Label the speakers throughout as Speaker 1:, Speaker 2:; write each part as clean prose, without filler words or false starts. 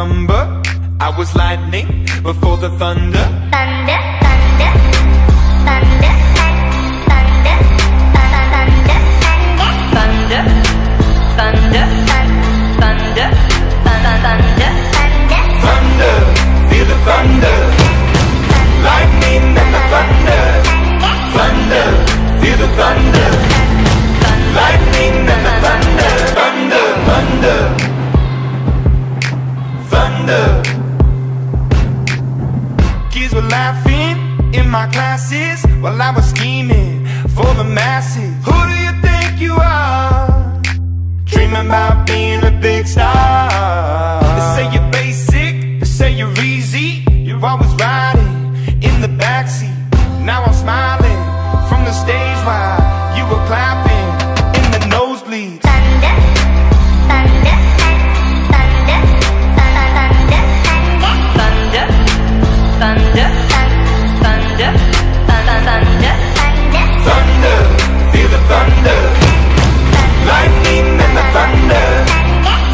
Speaker 1: number. I was lightning before the thunder.
Speaker 2: Thunder, thunder, thunder, thunder, thunder, thunder, thunder, thunder, thunder,
Speaker 1: Thunder, feel the thunder. Lightning and the thunder. Thunder, feel the thunder. Lightning and the thunder. Thunder, thunder, thunder. Kids were laughing in my classes while I was scheming for the masses. Who do you think you are? Dreaming about being a big star. They say you're basic, they say you're easy. You're always riding in the backseat. Now I'm smiling from the stage while you were clapping in the nosebleeds.
Speaker 2: thunder, thunder, thunder, thunder, thunder, thunder, thunder, thunder,
Speaker 1: Thunder, feel the thunder. Lightning and the thunder.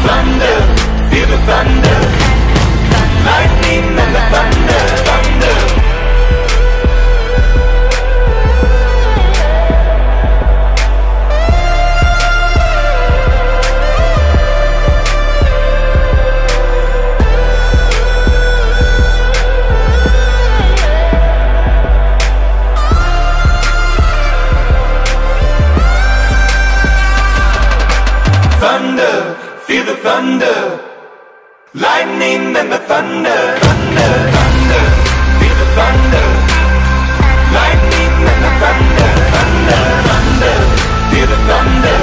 Speaker 1: Thunder, feel the thunder. Lightning and the thunder. Thunder. Thunder, feel the thunder. Lightning and the thunder. Thunder, thunder, feel the thunder. Lightning and the thunder. Thunder, thunder, feel the thunder.